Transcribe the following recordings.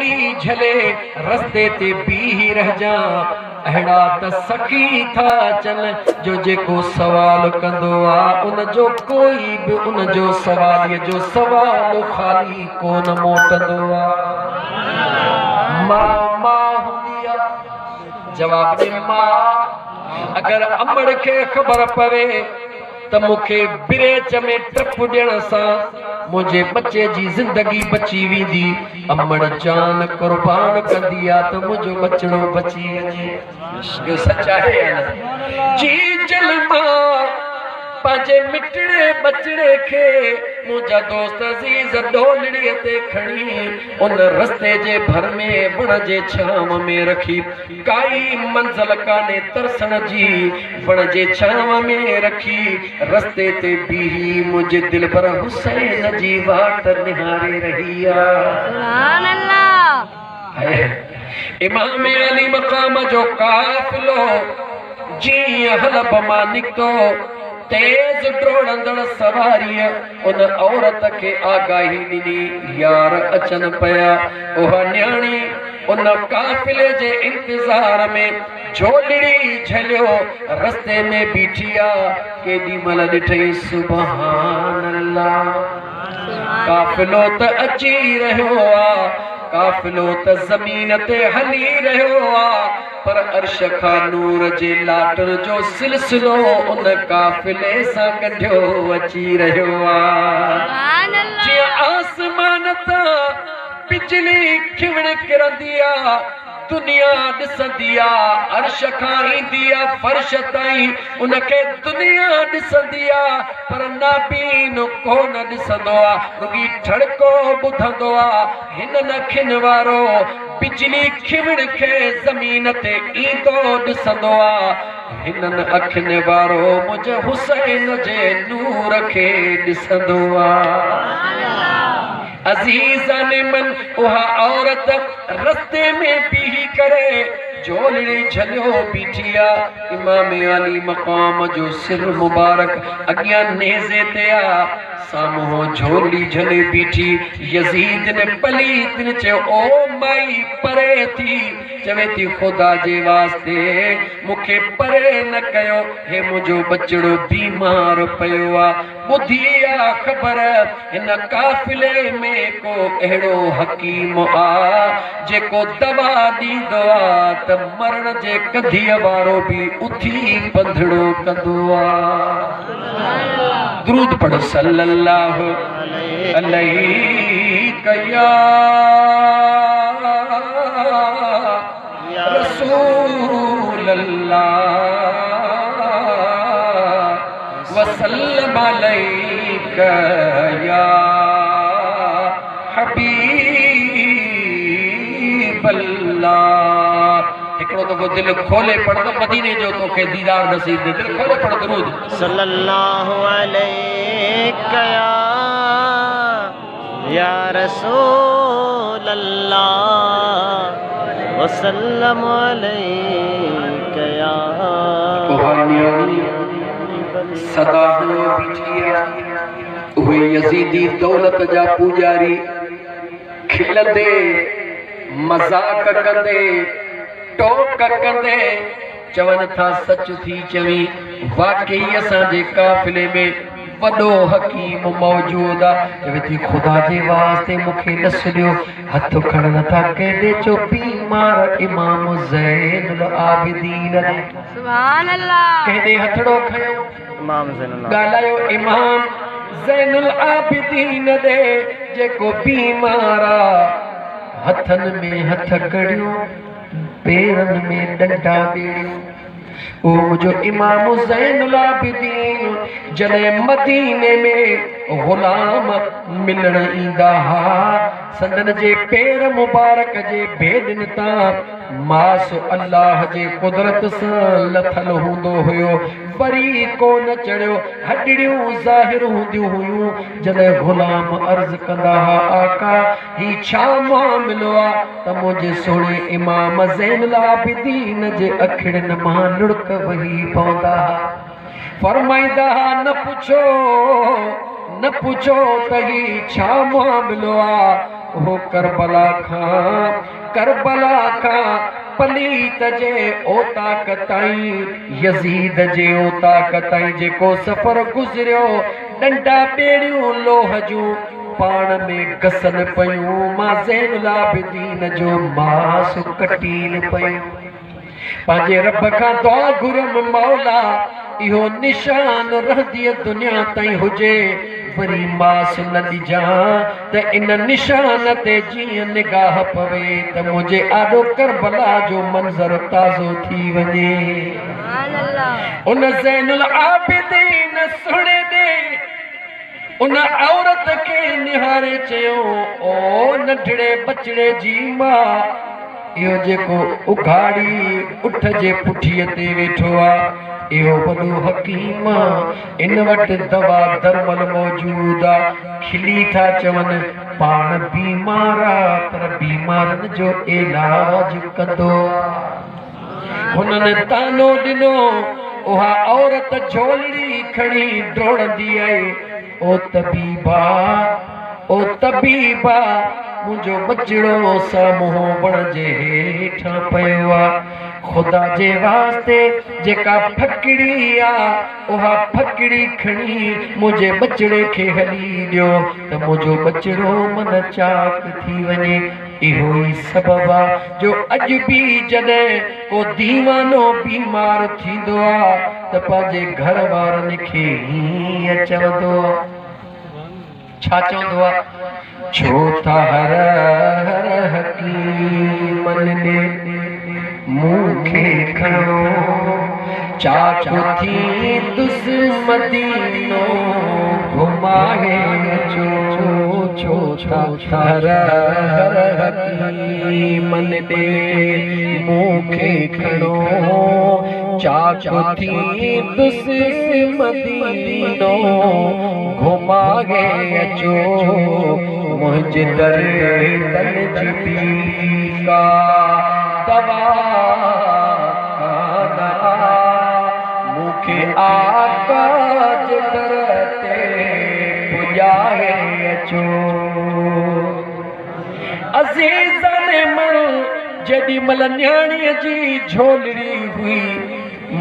झोली झले रस्ते ते बीही रह जा अहिड़ा त सखी था चल जो जेको सवाल कंदो आ उन जो कोई भी उन जो सवाल जो सवाल खाली कोन मोटंदो आ मां हुंदी आ जवाब दे मां अगर अमड़ के खबर पवे त मुखे बिरेच में ट्रप ॾियण सां मुझे बच्चे जी जिंदगी बची वेंदी अमड़ जान कुर्बान कंदी आ त मुझो बचड़ो बची वञे इहो सच आहे जी जलमा पांजे मिटड़े बचड़े के मुझा दोस्त अजीज डोलड़ीअ ते खणी उन रस्ते जे भर में वण जे छांव में रखी काई मंज़िल काने तरसण जी वण जे छांव में रखी रस्ते ते बीही मुझे दिल पर हुसैन जी वाट निहारे रही आ सुभान अल्लाह इमाम अली मकाम जो काफिलो जी हलब मां निकतो तेज ड्रोड़ंदड़ सवारी उन औरत के आगाही ॾिनी यार अचन पया उहा न्याणी उन काफिले जे इंतजार में झोलड़ी झलियो रस्ते में बीठी आ केॾी महिल ॾिठई सुभान अल्लाह काफिलो त अची रहियो आ काफिलो त ज़मीन ते हली रहियो आ पर अर्श खां नूर जे लाटन जो सिलसिलो उन काफिले सां कढियो अची रहियो आ जीअं आसमान तां बिजली खिवण किरंदी आ दुनिया ॾिसंदी आ अर्श खां ईंदी आ फर्श ताईं उनखे दुनिया ॾिसंदी आ पर नाबीन कोन ॾिसंदो आ रुॻी ठड़को ॿुधंदो आ हिन अखियुनि वारो बिजली खिवण खे ज़मीन ते ईंदो ॾिसंदो आ हिननि अखियुनि वारो मुंहिंजे हुसैन जे नूर खे ॾिसंदो आ अजीज़ान मन उहा औरत रस्ते में बीही करे झोलड़ी झलियो बीठी आ इमाम अली मकाम जो सिर मुबारक अॻियां नेज़े ते आ साम्हूं झोली झले बीठी यजीद ने पलीत ने चयो ओ माई परे थी चवे थी खुदा जे वास्ते मुखे परे न कयो हे मुझो बचड़ो बीमार पयो आ ॿुधी आ ख़बर हिन काफिले में को अहिड़ो हकीम आ जेको दवा ॾींदो आ त मरण जे कधीअ वारो बि उथी पंधड़ो कंदो आ दुरूद पढ़ो सल्लल्लाहु अलैहि या रसूल अल्लाह वसल्लम अलैका या हबीब अल्लाह हिकिड़ो दफ़ो दिल खोले पढ़ त मदीने जो तोखे दीदार नसीब दे दिल खोले पढ़ दुरूद सल्लल्लाहु अलैका या रसूल अल्लाह वसल्लम अलैका या सदा बिठिया उहे यजीदी दौलत जा पुजारी खिलंदे मजाक कंदे टोक कंदे चवन था सच थी चवी वाकई असांजे काफिले में वॾो हकीम मौजूद आ चवे थी खुदा जे वास्ते मूंखे ॾस ॾियो हथ खणन था केॾे चो बीमार इमाम ज़ैनुल आबिदीन सुभान अल्लाह केॾे हथड़ो खयो इमाम ज़ैनुल ॻाल्हायो इमाम ज़ैनुल आबिदीन ॾे जेको बीमार आ हथन में हथ कड़ियो पेरन में डंडा ॿेड़ियो ओ मुझो इमाम ज़ैनुल आबिदीन जॾहिं मदीने में गुलाम मिलण ईंदा हा संदन जे पेर मुबारक जे बेदन तां मास अल्लाह जे कुदरत सां लथल हूंदो हुयो वरी कोन चढ़ियो हॾड़ियूं ज़ाहिर हूंदियूं हुयूं जॾहिं गुलाम अर्ज़ कंदा हा आका ही छा मामिलो आहे त मुंहिंजे सोणे इमाम ज़ैनुल आबिदीन जे अखिड़नि मां लुड़क वही पवंदा हा फरमाईंदा हा न पुछो त ही छा मामिलो आहे वो करबला खां पलीत जे ओ ताकताई यजीद जे ओ ताकताई जेको सफ़र गुज़रियो डंडा बेड़ियूं लोह जूं पाण में घसन पयूं मां ज़ैनुल आबिदीन जो मास कटील पयूं पंहिंजे रब खां दुआ घुरम मौला इहो निशान रहंदी दुनिया ताईं हुजे वरी मास न ॾिजां त इन निशान ते जीअं निगाह पवे त मुंहिंजे आॾो करबला जो मंज़र ताज़ो थी वञे उन ज़ैनुल आबिदीन सुणे दे उन औरत खे निहारे चयो ओ नंढड़े बचड़े जी मां इहो जेको उघाड़ी उठ जे पुठीअ ते वेठो आहे इहो वॾो हकीम इन वटि दवा दरमल मौजूद आहे खिली था चवनि पाण बीमार आहे पर बीमारनि जो इलाज कंदो हुननि तानो ॾिनो उहा औरत झोलड़ी खणी डोड़ंदी आहे ओ तबीबा मुंहिंजो बचड़ो साम्हूं वण जे हेठां पियो आहे खुदा जे वास्ते जेका फकड़ी आहे उहा फकड़ी खणी मुंहिंजे बचड़े खे हली ॾियो त मुंहिंजो बचड़ो मन चाक थी वञे इहो ई सबबु आहे जो अॼु बि जॾहिं को दीवानो बीमार थींदो आहे त पंहिंजे घर वारनि खे हीअं चवंदो आहे छा चवंदो आहे छो त हर हर हकीमन ने मूंखे खणो चाचो थी तुस मदीनो घुमाए अचो छो त हर हर हकीमन ने मूंखे खणो चाचो थी तुस मदीनो घुमाए अचो मुंहिंजे दर जी का दवा मूंखे आका जे दर ते पुॼाए अचो अज़ीज़नि मन जेॾी महिल न्याणीअ जी झोलड़ी हुई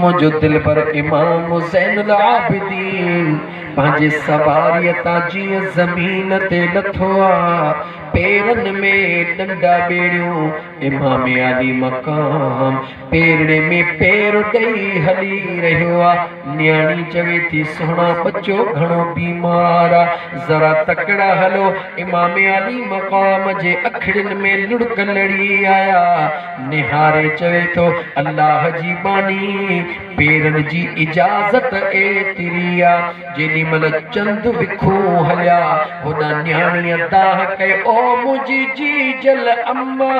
मुंहिंजो दिलबर इमाम ज़ैनुल आबिदीन पंहिंजे सवारीअ तां जीअं ज़मीन ते लथो आहे पेरनि में डंडा बेड़ियूं इमाम आली मकाम पेरड़े में पेर ॾेई हली रहियो आहे न्याणी चवे थी सुहिणा बच्चो घणो बीमार आहे ज़रा तकड़ा हलो इमाम आली मकाम जे अखिड़ियुनि में लुड़क लड़ी आया निहारे चवे थो अल्लाह जी बानी पेरनि जी इजाज़त एतिरी आहे जेॾी महिल चंद विखूं हलिया होॾां न्याणीअ दाह कयो ओ मुंहिंजी जी जल अम्मा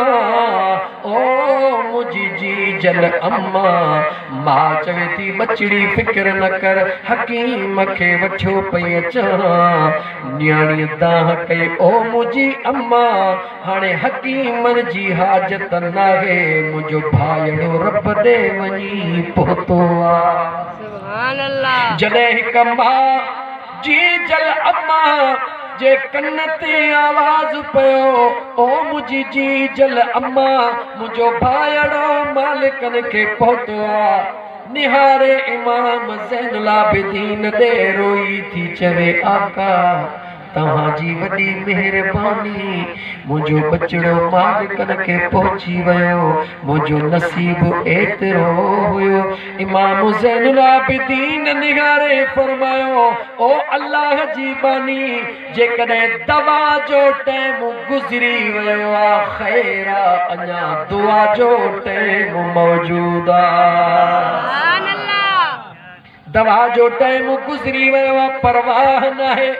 ओ मुंहिंजी जी जल अम्मा मां चवे थी बचड़ी फिक्र न कर हकीम खे वठियो पई अचां न्याणीअ दाह कई ओ मुंहिंजी अम्मा हाणे हकीमनि जी हाजत नाहे मुंहिंजो भाइड़ो रब ॾे वञी पहुतो आहे सुभान अल्लाह जॾहिं हिकु मां जी जल अम्मा जे कन ते आवाज़ पियो ओ मुंहिंजी जी जल अम्मा मुंहिंजो भाइड़ो मालिकनि खे पहुतो आहे निहारे इमाम ज़ैनुल आबिदीन ॾे रोई थी चवे आका तव्हांजी वॾी महिरबानी मुंहिंजो बचड़ो मालिकनि खे पहुची वियो मुंहिंजो नसीब एतिरो हुयो इमाम ज़ैनुल आबिदीन निहारे फरमायो ओ अल्लाह जी बानी जेकॾहिं दवा जो टाइम गुज़री वियो आहे ख़ैर अञा दुआ जो टाइम मौजूद आहे दवा जो टाइम गुज़री वियो आहे परवाह नाहे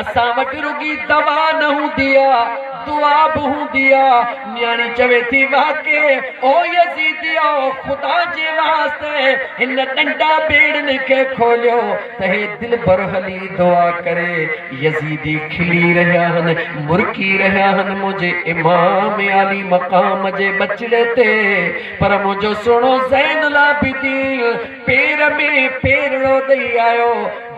असां वटि रुगी दवा न हूंदी आहे दुआ बि हूंदी आहे न्याणी चवे थी वाके ओ यज़ीदियो ख़ुदा जे वास्ते हिन नंढा बेड़नि खे खोलियो त हे दिलबर हली दुआ करे यज़ीदी खिली रहिया आहिनि मुरकी रहिया आहिनि मुंहिंजे इमाम आली मक़ाम जे बचड़े ते पर मुंहिंजो सुहिणो ज़ैनुल आबिदीन पेर में पेरड़ो ॾेई आयो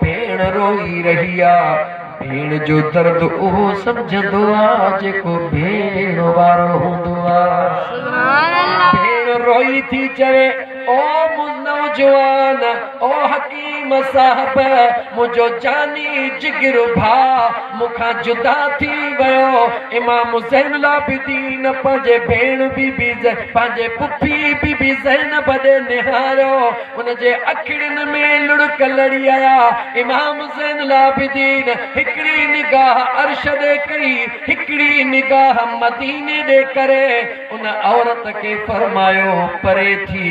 भेण रोई रही आहे भेण जो दर्द उहो समझंदो आ जेको भेण वारो हूंदो आ। भेण रोई थी चवे ओ नौजवान ओ हकीम साहब मुझो जानी जिगर भा मुखा जुदा थी वयो। इमाम ज़ैनुल आबिदीन पंहिंजे भेण बीबी पंहिंजे पुफी बीबी ज़ैनब ॾे निहारियो, उनजे अखियुनि में लुड़क लड़ी आया। इमाम ज़ैनुल आबिदीन हिकिड़ी निगाह अर्श ॾे कई, हिकिड़ी निगाह मदीने ॾे करे उन औरत खे फरमायो परे थी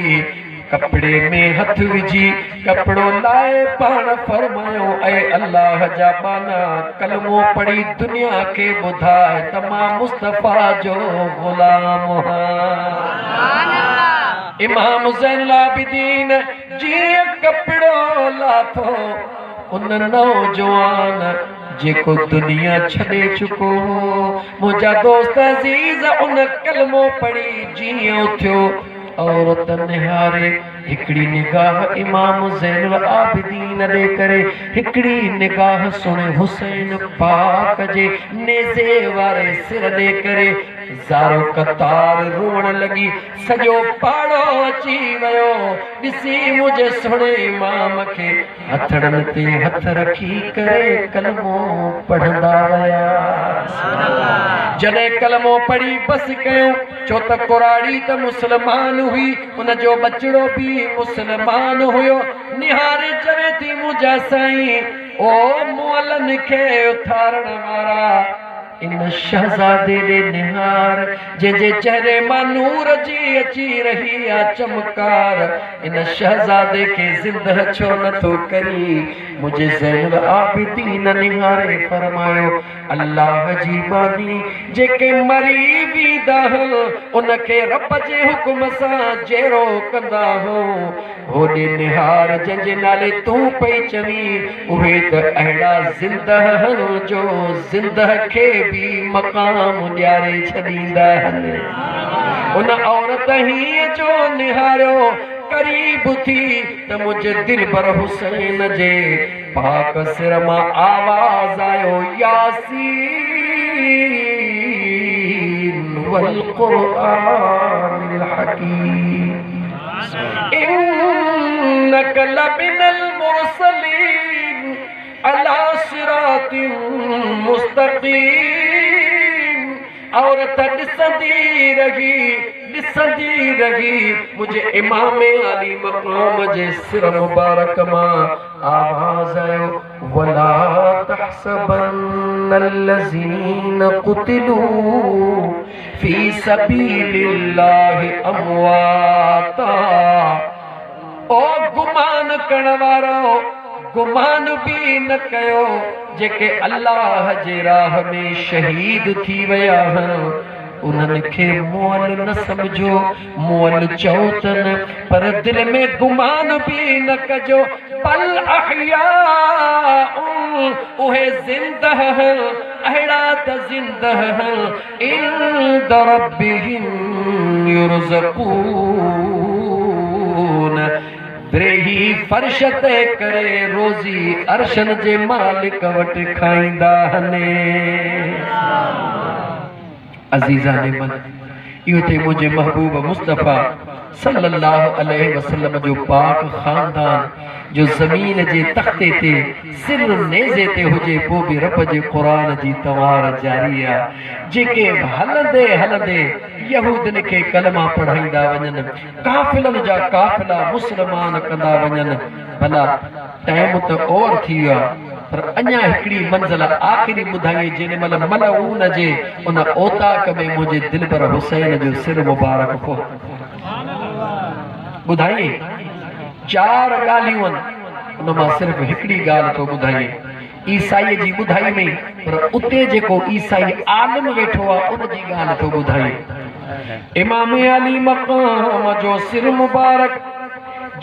कपड़े में हथ विझी कपड़ो लाए पाण फरमायो ऐ अल्लाह जा बाना कलमो पढ़ी दुनिया के ॿुधाए त मां मुस्तफ़ा जो ग़ुलाम आहियां। इमाम ज़ैनुल आबिदीन जीअं कपड़ो लाथो उन नौजवान जेको दुनिया छॾे चुको हो, मुंहिंजा दोस्त अज़ीज़ उन कलमो पढ़ी जीअं उथियो औरत निहारे हिकिड़ी निगाह इमाम ज़ैनुल आबिदीन ॾे करे, हिकिड़ी निगाह सुणे हुसैन पाक जे नेज़े वारे सिर ॾे करे ज़ारो कतार रोअण लॻी। सॼो पाड़ो अची वियो ॾिसी मुंहिंजे सुहिणे इमाम खे हथड़नि ते हथ रखी करे कलमो पढ़ंदा विया। जॾहिं कलमो पढ़ी बसि कयूं छो त कुराड़ी त मुस्लमान हुई, उनजो बचड़ो बि मुस्लमान हुयो। निहारे चवे थी मुंहिंजा साईं ओ मुअलनि खे उथारण वारा इन शहज़ादे ॾे निहार जंहिंजे चेहरे मां नूर जी अची रही आ चमकार, इन शहज़ादे खे ज़िंदह छो नथो करी। मुझे ज़ैनुल आबिदीन निहारे फरमायो अल्लाह जी बानी जेके मरी वेंदा उनखे रब जे हुकुम सां जहिड़ो कंदा हो, होॾे निहार जंहिंजे नाले तूं पई चवी उहे त अहिड़ा ज़िंदह जो ज़िंदह खे भी मक़ाम ॾियारे छॾींदा आहिनि। उन औरत हीअं जो निहारियो करीब थी त मुंहिंजे दिलबर हुसैन जे पाक सिर मां आवाज़ आयो यासीन वल क़ुरआनिल हकीम इन्नक लमिनल मुरसलीन अला सिरातिन मुस्तक़ीम। औरत ॾिसंदी रही मुझे इमाम अली मक़ाम जे सिर मुबारक मां आवाज़ आयो वला तहसबन्न अल्लज़ीन क़ुतिलू फी सबीलिल्लाहि अमवाता। ओ गुमान करण वारो गुमान भी न कयो जेके अल्लाह जे राह में शहीद थी विया आहिनि उन्हनि खे मुअल न समझो, मुअल चओ त न पर दिल में गुमान भी न कजो। बल अहया उहे ज़िंदह अहिड़ा त ज़िंदह इंद रब्बिहिम युरज़क़ून ब्रेही फर्श ते करे रोज़ी अर्शन जे मालिक वटि खाईंदा आहिनि। अज़ीज़ान मन इहो थे मुंहिंजे महबूब मुस्तफ़ा सल्लल्लाहु अलैहि वसल्लम जो पाक ख़ानदान जो ज़मीन जे तख़्ते ते सिर नेज़े ते हुजे पोइ बि रब जे क़ुरान जी तवार जारी आहे। जेके हलंदे हलंदे यहूदन खे कलमा पढ़ाईंदा वञनि, काफ़िलनि जा काफ़िला मुस्लमान कंदा वञनि। भला टाइम त और थी वियो आहे पर अञा हिकिड़ी मंज़िल आख़िरी ॿुधाई जेॾी महिल मलऊन जे उन ओताक में मुंहिंजे दिलबर हुसैन जो सिर मुबारक हो ॿुधाई। चार ॻाल्हियूं आहिनि उन मां सिर्फ़ हिकिड़ी ॻाल्हि थो ॿुधाई ईसाई जी ॿुधाई में, पर उते जेको ईसाई आलिम वेठो आहे उन जी ॻाल्हि थो ॿुधाई। इमाम अली मक़ाम जो सिर मुबारक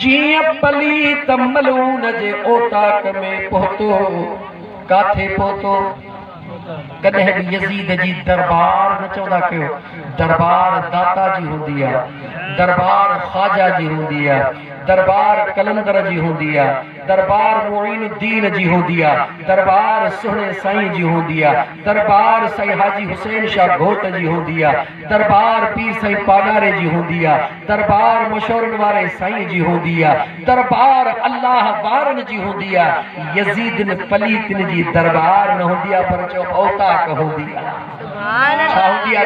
जीअं पली त मलऊन जे ओताक में पहुतो। काथे पहुतो? कॾहिं बि यज़ीद जी दरबार न चवंदा कयो, दरबार दाता जी हूंदी आहे, दरबार ख्वाजा जी हूंदी आहे, दरबार कलंदर जी हूंदी आहे, दरबार मुईनुद्दीन जी होंदी आ, दरबार सुहणे साईं जी होंदी आ, दरबार साईं हाजी हुसैन शाह घोट जी होंदी आ, दरबार पीर साईं पागारे जी होंदी आ, दरबार मशहूरन वारे साईं जी होंदी आ, दरबार अल्लाह वारन जी होंदी आ। यजीदन पलीतन जी दरबार न होंदी आ, पर चो औताक होंदी आ। छा होंदी आ?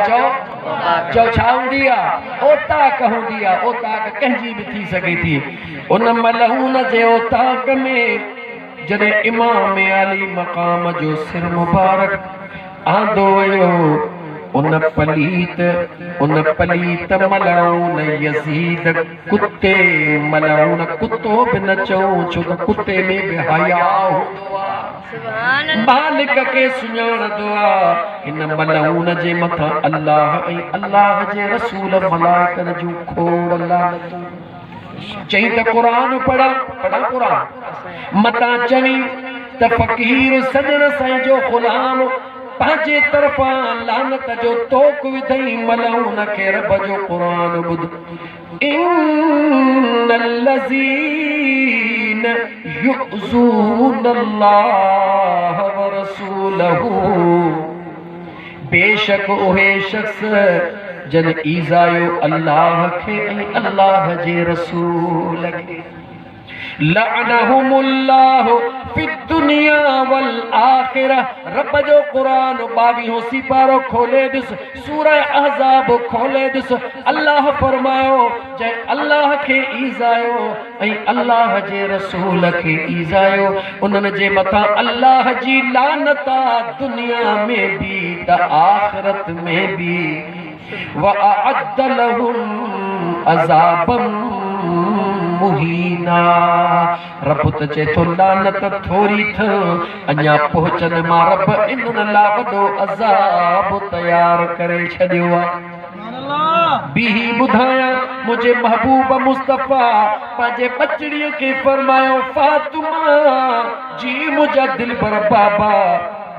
चो छा होंदी आ? औताक होंदी आ। औताक कंहिंजी बि थी सघे थी। उन मलहून जे औताक में जॾहिं इमाम आली मक़ाम जो सिर मुबारक आंदो वियो, उन पलीत मलऊन यज़ीद कुत्ते मलऊन कुत्तो बि न चऊं, छो त कुत्ते में बि हया हूंदो आहे। मालिक खे सुञाणंदो आहे। हिन मलऊन जे मथां अल्लाह ऐं अल्लाह जे रसूल मलाइकनि जूं खोड़ लानतूं। चई त क़ुरान पढ़ा क़ुरान मतां चवी त फ़कीर सजण साईं जो ग़ुलाम पंहिंजे तरफ़ां लानत जो तोक विधई मलऊन खे रब जो क़ुरान ॿुध। इन्नल्लज़ीन युज़ूनल्लाह व रसूलहू, बेशक उहे शख्स जन ईज़ायो अल्लाह खे ऐं अल्लाह जे रसूल खे। लअनहुमुल्लाह फिद्दुनिया वल आखिरह। रब जो क़ुरान 22हों सिपारो खोले ॾिस, सूरह अहज़ाब खोले ॾिस। अल्लाह फरमायो जंहिं अल्लाह खे ईज़ायो ऐं अल्लाह जे रसूल खे ईज़ायो, उन्हनि जे मथां अल्लाह जी लानत आहे, दुनिया में बि त आख़िरत में बि। वअअद्द लहुम अज़ाबम मुहीना। रब त चए थो लानत थोरी थ, अञा पहुचनि मां रब इन्हनि लाइ वॾो अज़ाब तयार करे छॾियो आहे। बीही ॿुधायां मुंहिंजे महबूब मुस्तफ़ा पंहिंजे बचड़ीअ खे फरमायो, फातिमा जी मुंहिंजा दिलबर बाबा,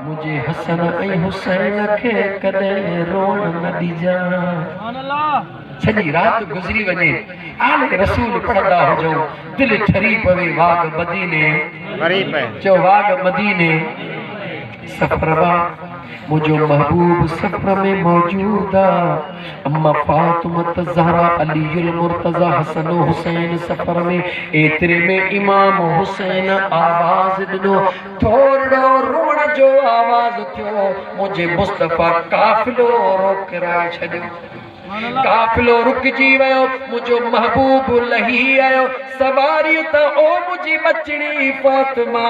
मुझे हसन ऐं हुसैन खे कॾहिं रोण न ॾिजां। सॼी राति गुज़री वञे, आले रसूल पढ़ंदा हुजऊं, दिलि ठरी पवे वाग मदीने, चो वाग मदीने। सफ़र मां मुंहिंजो महबूब सफ़र में मौजूद आहे। अम्मा फातिमा ज़हरा अलीयुल मुर्तज़ा हसन हुसैन सफ़र में। एतिरे में इमाम हुसैन आवाज़ ॾिनो, थोरो रोअण जो आवाज़ थियो। मुंहिंजे मुस्तफ़ा काफ़िलो रोकिराए छॾियो। काफ़िलो रुकिजी वियो, मुंहिंजो महबूब लही आयो। सवारी त ओ मुंहिंजी बचड़ी फातिमा,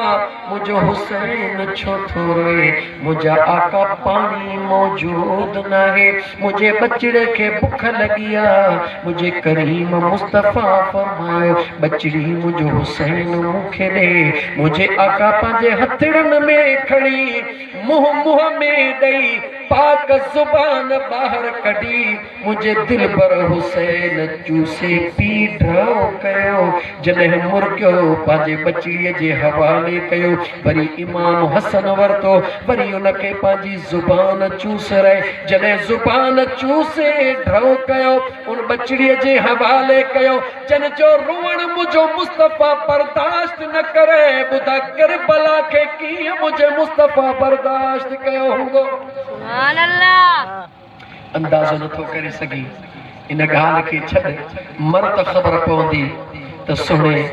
मुंहिंजो हुसैन छो थो रोए? मुंहिंजा आका पाणी मौजूद न आहे, मुंहिंजे बचड़े खे बुख लॻी आहे। मुंहिंजे करीम मुस्तफ़ा फरमायो, बचड़ी मुंहिंजो हुसैन मूंखे ॾे। मुंहिंजे आका पंहिंजे हथड़नि में खणी मुंहं में ॾेई पाक ज़ुबान ॿाहिरि कढी मुझे दिलबर हुसैन चूसे पी ड्राओ कयो। जॾहिं मुर्गियो पंहिंजे बचड़ीअ जे हवाले कयो, वरी इमाम हसन वरितो, वरी उनखे पंहिंजी ज़ुबान चूसराए। जॾहिं ज़ुबान चूसे ड्राओ कयो, उन बचड़ीअ जे हवाले कयो। जन जो रोअण मुंहिंजो मुस्तफ़ा बर्दाश्त न करे, ॿुधा करबला खे कीअं मुंहिंजे मुस्तफ़ा बर्दाश्त कयो हूंदो। सुभान अल्लाह। अंदाज़ो नथो करे सघी। इन ॻाल्हि खे छॾ, मर त ख़बर पवंदी त सुहिणे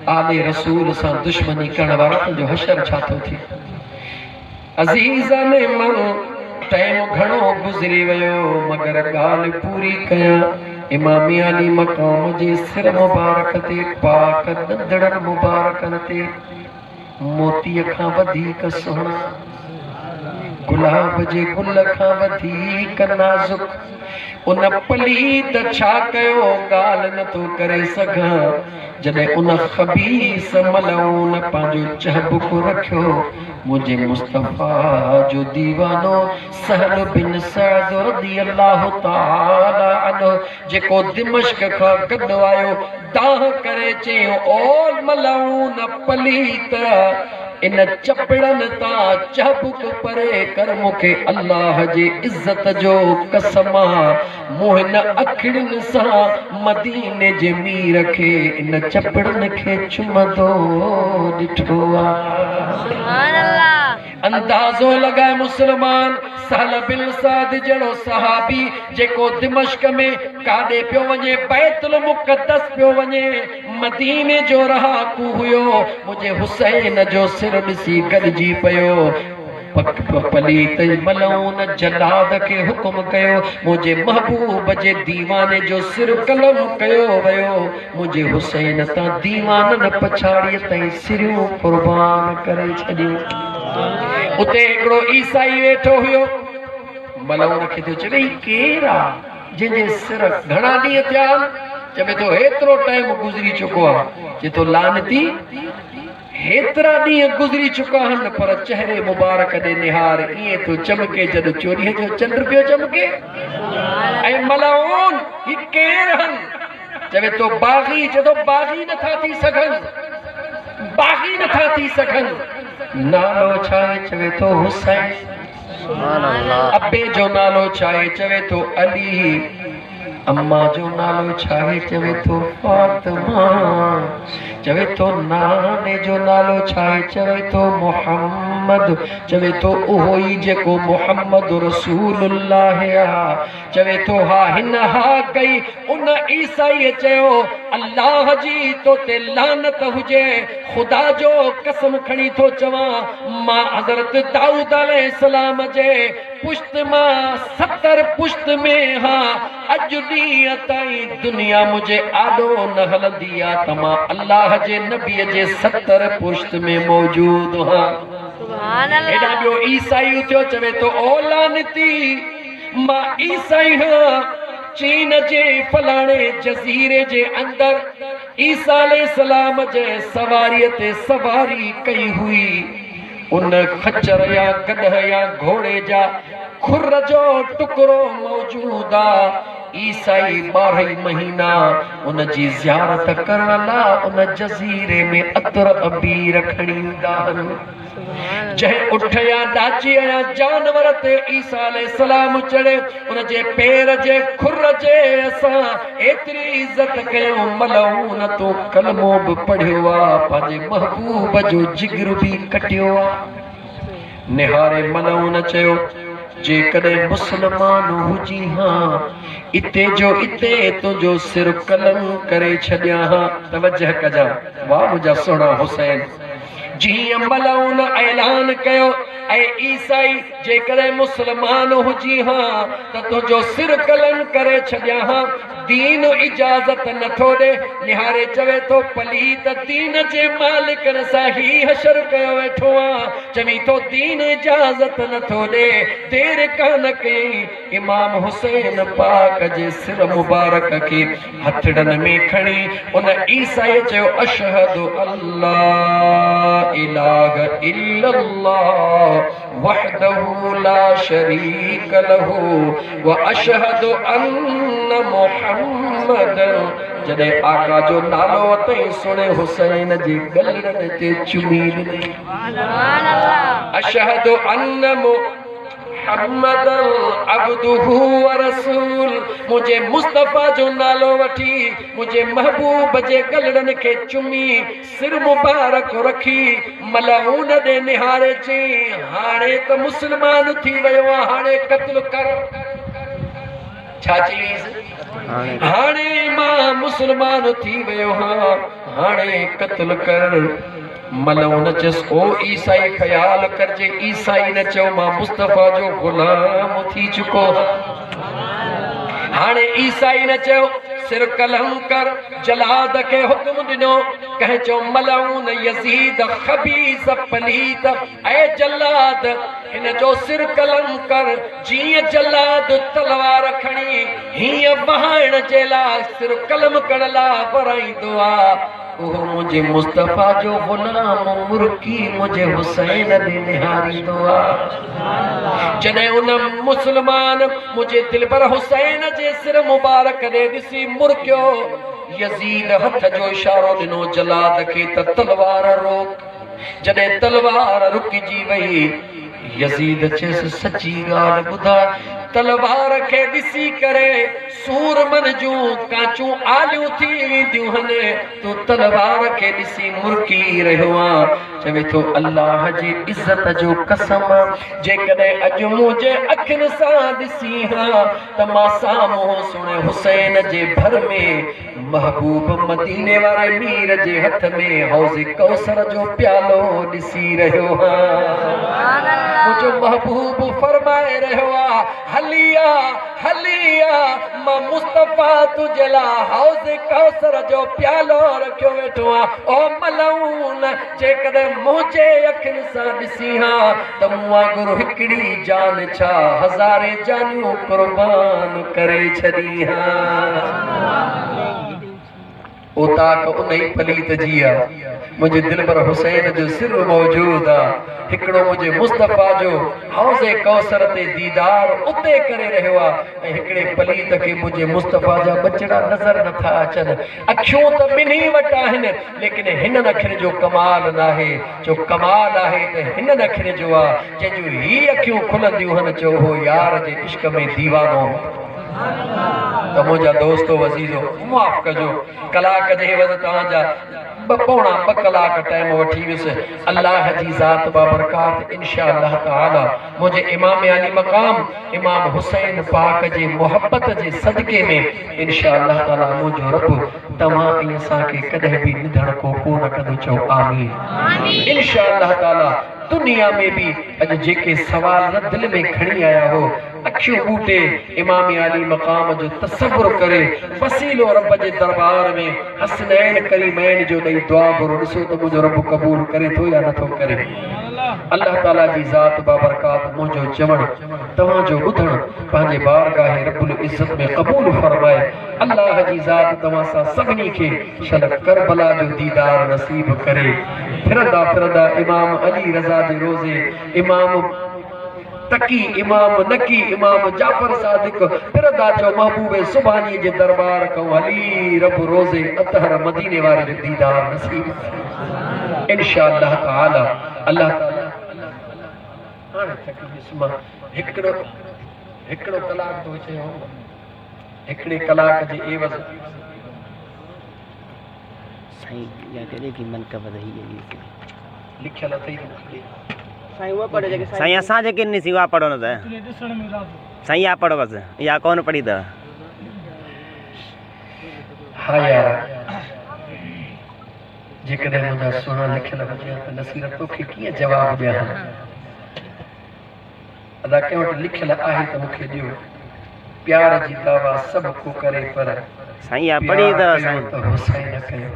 आले रसूल सां दुश्मनी करण वारनि जो हशर छा थो थिए। अज़ीज़ान माण्हू, टाइम घणो गुज़री वियो, मगर ॻाल्हि पूरी कयां। इमाम अली मक़ाम जे सिर मुबारक ते, पाक दंदड़नि मुबारकनि ते मोतीअ खां वधीक सुहिणा, गुलाब जे गुल खां वधीक नाज़ुक उन पलीत छा कयो ॻाल्हि नथो करे सघां। जॾहिं उन ख़बीस मलऊन पंहिंजो चहबुक रखियो, मुंहिंजे मुस्तफ़ा जो दीवानो सहल बिन सअद रज़ियल्लाहु ताला अन्हु, जेको दिमश्क खां गॾु आयो, दाह करे चयो, ओ मलऊन पलीत, इन चपड़न ता चबुक परे कर मुखे अल्लाह जी इज्जत जो कसमा मोहन अखड़न सा मदीने जे मीर खे इन चपड़न खे चुमदो दिठो सुभान अल्लाह। अंदाज़ो लगाए मुसलमान सहल बिन साद जड़ो सहाबी जेको दिमश्क में काडे पियो वने बैतुल मुक़द्दस पियो वने मदीने जो रहाकू हुयो मुझे हुसैन जो सिर ॾिसी गॾिजी पियो पलीत मलऊन जलाद के हुक्म कयो मुझे महबूब जे दीवाने जो सिर कलम कयो वयो मुझे हुसैन ता दीवान न पछाड़ी तई सिरियों कुर्बान करे छॾियो। उते हिकिड़ो ईसाई वेठो हुयो मलऊन खे थियो चवे केरु आहे जंहिंजे सिर घणा ॾींहं थिया चवे थो हेतिरो टाइम गुज़री चुको आहे चवे थो लानती हेतिरा ॾींहं गुज़री चुका आहिनि पर चेहरे मुबारक ॾे निहार ईअं थो चमके जॾहिं चोरीअ जो चंड पियो चमके ऐं मलऊन ही केरु आहिनि चवे थो बाग़ी चवे थो बाग़ी नथा थी सघनि बाग़ी नथा थी सघनि नालो छा आहे चवे थो हुसैन सुभान अल्लाह। अब्बे जो नालो छा आहे चवे थो अली अम्मा जो नालो छा आहे चवे थो फातिमा चवे थो नाने जो नालो छा आहे चवे थो मुहम्मद चवे थो उहो ई जेको मुहम्मद रसूलुल्लाह आहे चवे थो हा हिन हा कई उन ईसाई चयो अल्लाह जी तो ते लानत हुजे खुदा जो कसम खणी थो चवां मां हज़रत दाऊद अलैहिस्सलाम जे पुश्त मां 70 पुश्त में हा अॼु ॾींहं ताईं दुनिया मुझे आॾो न हलंदी आहे त मां अल्लाह जे नबीअ जे 70 पुश्त में मौजूद हा। सुभान एॾा अल्लाह। ॿियो ईसाई थियो चवे थो ओ लानती मां ईसाई हां चीन जे फलाणे जज़ीरे जे अंदर ईसा अलैहिस्सलाम जे सवारीअ ते सवारी कई हुई उन खच्चर या गधा या घोड़े जा खुर जो टुकड़ो मौजूद आहे ईसाई 12 महीना उन जी ज़ियारत करण लाइ उन जज़ीरे में अतर अबीर खणी ईंदा आहिनि जंहिं उठ या डाची या जानवर ते ईसा अलैहिस्सलाम चढ़े उन जे पैर जे खुर जे असां एतिरी इज़त कयूं मलऊन तूं कलमो बि पढ़ियो आहे पंहिंजे महबूब जो जिगर बि कटियो आहे निहारे मलऊन चयो जेकॾहिं मुसलमान हुजी हां इते जो इते तुंहिंजो सिर कलम करे छॾियां हां तवजह कजां वाह मुंहिंजा सुहिणा हुसैन जीअं मलऊन ऐलान कयो ऐं ईसाई जेकॾहिं मुसलमान हुजी हां त तुंहिंजो सिर कलम करे छॾियां हां दीन इजाज़त नथो ॾे निहारे चवे थो पलीत दीन जे मालिकन सां ही हशर कयो वेठो आहे चवी थो दीन इजाज़त नथो ॾे देर कान कई इमाम हुसैन पाक जे सिर मुबारक खे हथड़नि में खणी उन ईसाई चयो अशहदु अल्लाह इलाहा इल्लल्लाह वहदहु ला शरीक लहू व अशहदु अन्न मुहम्मद जॾहिं आका जो नालो वतई सुणे हुसैन जी गलड़न ते चुमी ॾिनी सुभान अल्लाह। अशहदु अन्न मुहम्मद अब्दुहु व रसूल मुझे मुस्तफा जो नालो वठी मुझे महबूब जे गलड़न के चुमी सिर मुबारक रखी मलऊन दे निहारे चई हाणे त मुसलमान थी वयो आहे हाणे क़त्ल कर छा चईस हाणे मां मुसलमान थी वयो हां हाणे क़त्ल कर मलऊन चयस ओ ईसाई ख्याल करजे ईसाई न चयो मां मुस्तफा जो गुलाम थी चुको हाणे ईसाई न चयो सिर कलम कर जलाद के हुक्म ॾिनो कहे चयो मलऊन यजीद खबीस पलीत ऐ जलाद हिन जो सिर कलम कर जीअं जलाद तलवार खणी हीअं वहाइण जे लाइ सिर कलम करण लाइ वराईंदो आहे उहो मुझे मुस्तफा जो गुलाम मुर्की मुझे हुसैन ॾे निहारींदो आहे जॾहिं उन मुसलमान मुझे दिलबर हुसैन जे सिर मुबारक ॾे ॾिसी मुर्कियो यजीद हथ जो इशारो ॾिनो जलाद खे त तलवार रोक जॾहिं तलवार रुकिजी वई यजीद चेस सच्ची ॻाल्हि ॿुधा तलवार खे ॾिसी करे सूरमन जूं काचूं आलियूं थी वेंदियूं हने तूं तलवार खे ॾिसी मुरकी रहियो आहे चवे थो अल्लाह जी इज़त जो कसम जेकॾहिं अॼु मुंहिंजे अखियुनि सां ॾिसी हा त मां साम्हूं सुणे हुसैन जे भर में महबूब मदीने वारे मीर जे हथ में हौज़ कौसर जो प्यालो ॾिसी रहियो हा मुझे महबूब फरमाए रहो हलिया हलिया मां मुस्तफा तुझे ला हौज़ कौसर जो प्यालो रखियो वेठो ओ मलऊन जेकॾहिं मुझे अखियुनि सां ॾिसी हा त मूं वांगुरु हिकिड़ी जान छा हज़ारे जानियूं कुर्बान करे छॾी हा ओताक उन ही पलीत जी आहे मुझे दिल पर हुसैन जो सिर मौजूद आहे हिकिड़ो मुझे मुस्तफा जो हौज़ कौसर ते दीदार उते करे रहियो आहे ऐं हिकिड़े पलीत खे मुझे मुस्तफा जा बचड़ा नज़र नथा अचनि अखियूं त ॿिन्ही वटि आहिनि लेकिन हिननि अखियुनि जो कमाल नाहे जो कमाल आहे त हिननि अखियुनि जो आहे जंहिंजूं ही अखियूं खुलंदियूं आहिनि चओ हो यार जे इश्क में दीवानो तो मुझा दोस्तों वजीरो माफ़ कजो कलाक जे वज़ तव्हांजा पौणा 2 कलाक टाइम वठी वियुसि अल्लाह जी ज़ात बाबरकात इंशाअल्लाह ताला मुझे इमाम अली मकाम इमाम हुसैन पाक जी मोहब्बत जे सदके में इंशाअल्लाह ताला मुझो रब तमाम इंसान के कदे भी निधन को कोन कदो चो आमीन इंशाअल्लाह ताला दुनिया में भी अज जेके सवाल न दिल में खणी आया हो अखियों बूटे इमाम अली मकाम जो तसव्वुर करे वसीलो रब जे दरबार में हसनैन करीमैन जो दई दुआ करो ॾिसो तो मुझो रब कबूल करे तो या नथो करे अल्लाह ताला जी ज़ात बाबरकात मुझो चवण तवां जो ॿुधण पंहिंजे बारगाह रब्बुल इज़्ज़त में कबूल फरमाए अल्लाह जी ज़ात तवां सां सभिनी खे शल करबला जो दीदार नसीब करे फिरंदा फिरंदा इमाम अली रज़ा जे रोज़े इमाम तकी इमाम नकी इमाम जाफर सादिक फिरंदा चो महबूबे सुभानी जे दरबार को हली रब रोज़े अतहर मदीने वारे जो दीदार नसीब इंशाअल्लाह ताला अल्लाह ताला हाणे तकलीफ़ हिकिड़ो कलाक तो चयो हिकिड़े कलाक जे एवज़ साईं या करे की मन का बदही है लिखियल अथई साईं वो पढ़े जके साईं असा जके नहीं सिवा पढ़ो न त साईं आप पढ़ो बस या कौन पढ़ी था हाँ यार जेकॾहिं मुंहिंजा सुहिणा लिखियल हुजे त नसीर तोखे कीअं जवाब ॾियां अदा कंहिं वटि लिखियल आहे त मूंखे ॾियो प्यार जी दावा सभु को करे पर साईं आप पढ़ी था साईं तो हुसैन कयो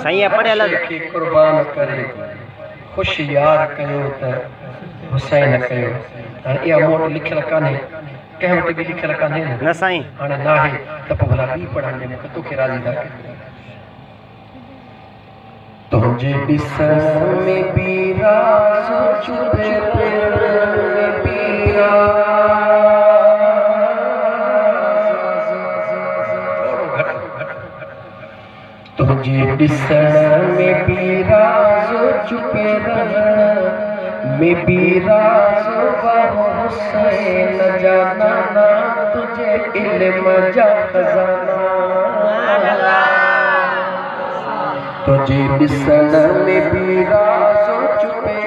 साईं आप पढ़ियल खे कुर्बान करे खुश यार कयो त हुसैन कयो हाणे इहा मूं वटि लिखियल कान्हे कंहिं वटि बि लिखियल कान्हे न साईं हाणे नाहे त पोइ भला ॿी पढ़ण ॾे मूंखे तोखे राज़ी था कयो तुझे ॾिसण में भी राज़ छुपे में भी तुझे ॾिसण में भी राज़ छुपे में भी राज़ हुसैन जा नाना तुझे इल्म जा खजाना तुझे ॾिसण में भी राज़ छुपे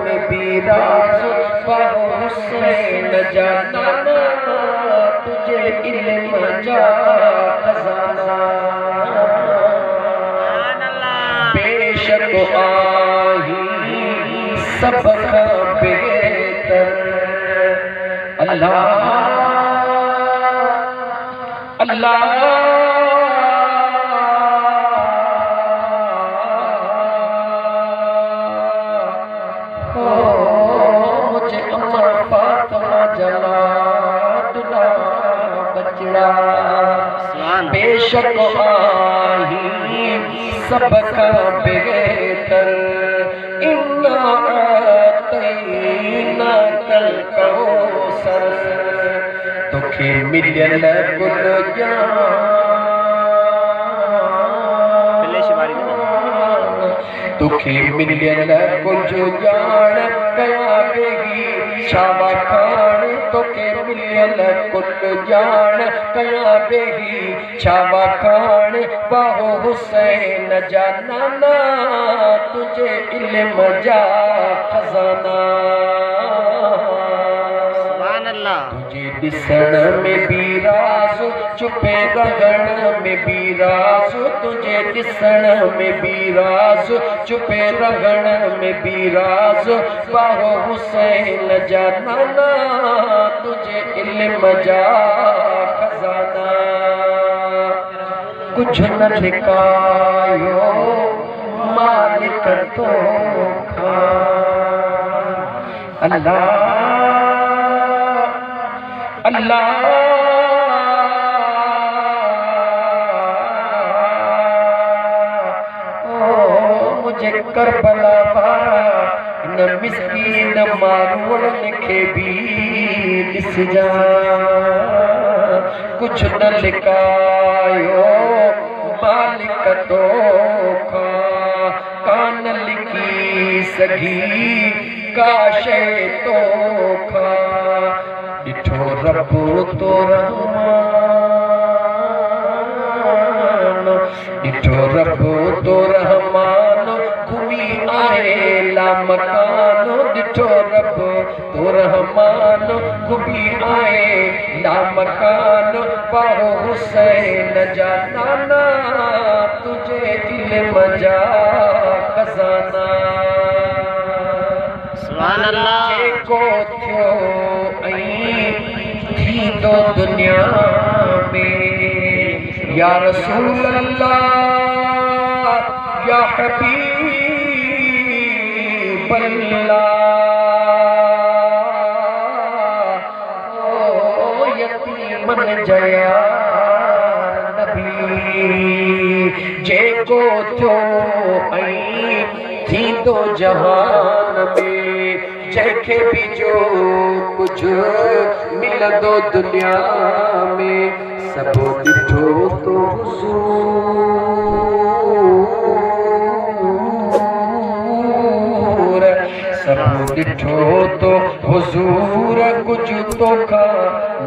में भी राज़ हुसैन जा नाना तुझे इल्म जा खजाना बेशक आही सब खां बेहतर अल्लाह अल्लाह मुझे अम्मा फातिमा जला दुला बचड़ा बेशक आही सब का बेहतर इन्ना आतैना कल कौसर तोखे मिलियल गुल जान तुखे मिलियल कुछ जान कया बेगी शाबा खान तुखे मिलियल कुछ जान कया बेगी शाबा खान बाहो हुसैन जाना तुझे इल्म जा खजाना तुझे दिसण में भी राज चुपे रहण में भी राज तुझे दिसण में भी राज चुपे रहण में भी राज बाहो हुसैन जाना तुझे इल्म जा खजाना कुछ न लिखायो मालिक तो खा अल्लाह अल्लाह ओ मुझे करबला वारा न मिस्कीन मारूण लिखे भी दिस जा कुछ न लिखायो मालिक तो खा कान लिखी सगी काशे तो खा डिठो रब तो रहमान डिठो रब तो रहमान घूमी आए ला मकान डिठो रब तो रहमान घूमी आए ला मकान पाहो हुसैन जाना तुझे इल्म जा खजाना सुभान अल्लाह को थियो थी तो दुनिया में या रसूल अल्लाह या हबीब अल्लाह ओ यतीमन जया नबी जे को थियो थी तो जहान में जैखे भी जो कुछ मिलंदो दुनिया में सब ॾिठो तो हुज़ूर सब ॾिठो तो हुज़ूर कुछ तो खा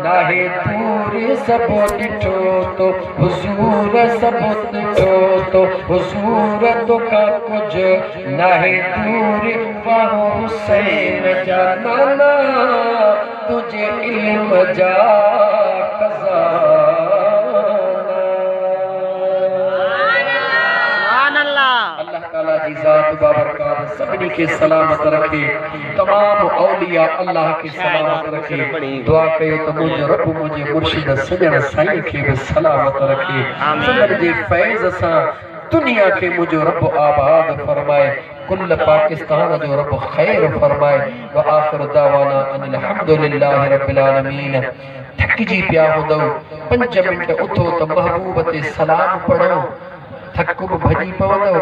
नाहे दूर सब ॾिठो तो हुज़ूर सब ॾिठो तो हुज़ूर तो का कुछ नाहे दूर बाहो हुसैन जाना तुझे इल्म जा अल्लाह ताला जी ज़ात बाबरकात सभी के सलामत रखे तमाम औलिया अल्लाह के सलामत रखे दुआ कयो तो मुझे रब मुझे मुर्शिद सजण साईं के भी सलामत रखे सजण जे फैज़ सा दुनिया के मुझे रब आबाद फरमाए कुल पाकिस्तान जो रब खैर फरमाए व आखिर दावाना अनिल हम्दुलिल्लाहि रब्बिल आलमीन थकजी पिया हूंदो 5 मिनट उथो तो महबूब ते सलाम पढ़ो थक भजी पवंदो।